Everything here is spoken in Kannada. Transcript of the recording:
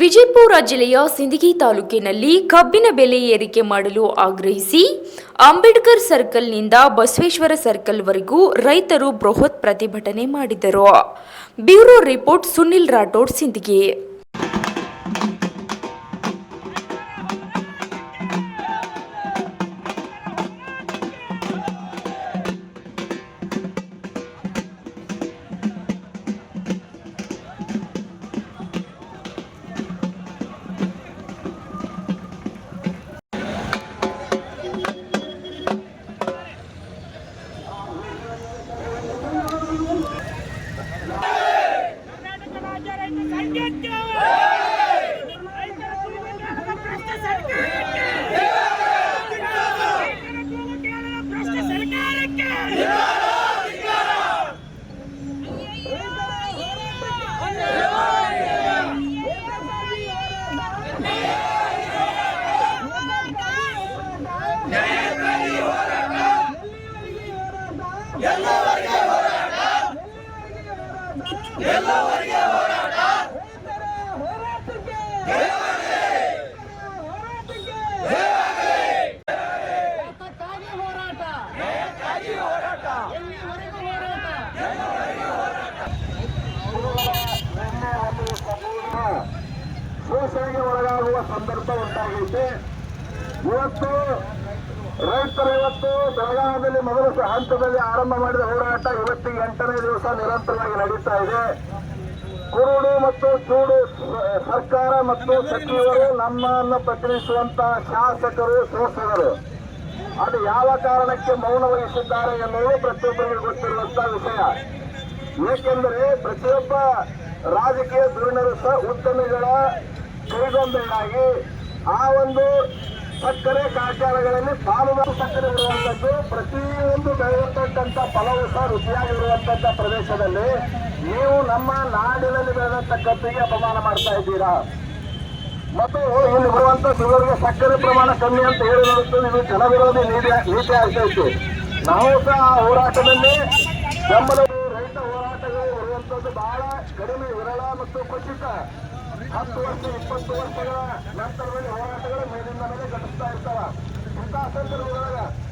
ವಿಜಯಪುರ ಜಿಲ್ಲೆಯ ಸಿಂದಗಿ ತಾಲೂಕಿನಲ್ಲಿ ಕಬ್ಬಿನ ಬೆಲೆ ಏರಿಕೆ ಮಾಡಲು ಆಗ್ರಹಿಸಿ ಅಂಬೇಡ್ಕರ್ ಸರ್ಕಲ್ನಿಂದ ಬಸವೇಶ್ವರ ಸರ್ಕಲ್ವರೆಗೂ ರೈತರು ಬೃಹತ್ ಪ್ರತಿಭಟನೆ ಮಾಡಿದರು. Bureau report Sunil Rathod, Sindagi. ಶೋಷಣೆಗೆ ಒಳಗಾಗುವ ಸಂದರ್ಭ ಉಂಟಾಗೈತೆ. ಇವತ್ತು ರೈತರು ಬೆಳಗಾವಿಯಲ್ಲಿ ಮೊದಲ ಹಂತದಲ್ಲಿ ಆರಂಭ ಮಾಡಿದ ಹೋರಾಟ ಇವತ್ತಿಗೆ 8ನೇ ದಿವಸ ನಿರಂತರವಾಗಿ ನಡೀತಾ ಇದೆ. ಕುರುಡು ಮತ್ತು ಚೂಡು ಸರ್ಕಾರ ಮತ್ತು ಸಚಿವರು, ನಮ್ಮನ್ನು ಪ್ರತಿನಿಧಿಸುವಂತ ಶಾಸಕರು, ಸಂಸದರು ಅದು ಯಾವ ಕಾರಣಕ್ಕೆ ಮೌನ ವಹಿಸಿದ್ದಾರೆ ಎನ್ನುವುದು ಪ್ರತಿಯೊಬ್ಬರಿಗೆ ಗೊತ್ತಿರುವಂತಹ ವಿಷಯ. ಏಕೆಂದರೆ ಪ್ರತಿಯೊಬ್ಬ ರಾಜಕೀಯ ಧುರೀಣರು ಸಹ ಉದ್ಯಮಿಗಳ ಕೈಗೊಂಬೆಯಾಗಿ ಆ ಒಂದು ಸಕ್ಕರೆ ಕಾರ್ಖಾನೆಗಳಲ್ಲಿ ಪಾಲುದಾರ ಸಕ್ಕರೆ ಇರುವಂತದ್ದು, ಪ್ರತಿಯೊಂದು ಬೆಳೆಯತಕ್ಕಂಥ ಫಲವು ಸಹ ರುಚಿಯಾಗಿರುವಂತಹ ಪ್ರದೇಶದಲ್ಲಿ ನೀವು ನಮ್ಮ ನಾಡಿನಲ್ಲಿ ಬೆಳೆದತಕ್ಕಂಥಗೆ ಅಪಮಾನ ಮಾಡ್ತಾ ಇದ್ದೀರಾ. ಮತ್ತು ಇಲ್ಲಿ ಬರುವಂತ ಇವರಿಗೆ ಸಕ್ಕರೆ ಪ್ರಮಾಣ ಕಮ್ಮಿ ಅಂತ ಹೇಳಿ ನೋಡುತ್ತದೆ. ಇದು ಜನವಿರೋಧಿ ನೀತಿ ಆಗ್ತೈತಿ. ನಾವು ಸಹ ಆ ಹೋರಾಟದಲ್ಲಿ ಬೆಂಬಲ. ರೈತ ಹೋರಾಟಗಳು ಬರುವಂತದ್ದು ಬಹಳ ಕಡಿಮೆ, ವಿರಳ ಮತ್ತು ಖಚಿತ. 10 ವರ್ಷ 20 ವರ್ಷಗಳ ನಂತರದಲ್ಲಿ ಹೋರಾಟಗಳು ಮೇಲಿಂದ ಮೇಲೆ ಘಟಿಸ್ತಾ ಇರ್ತಾವ. ಇಂತಹ ಸಂದರ್ಭದೊಳಗ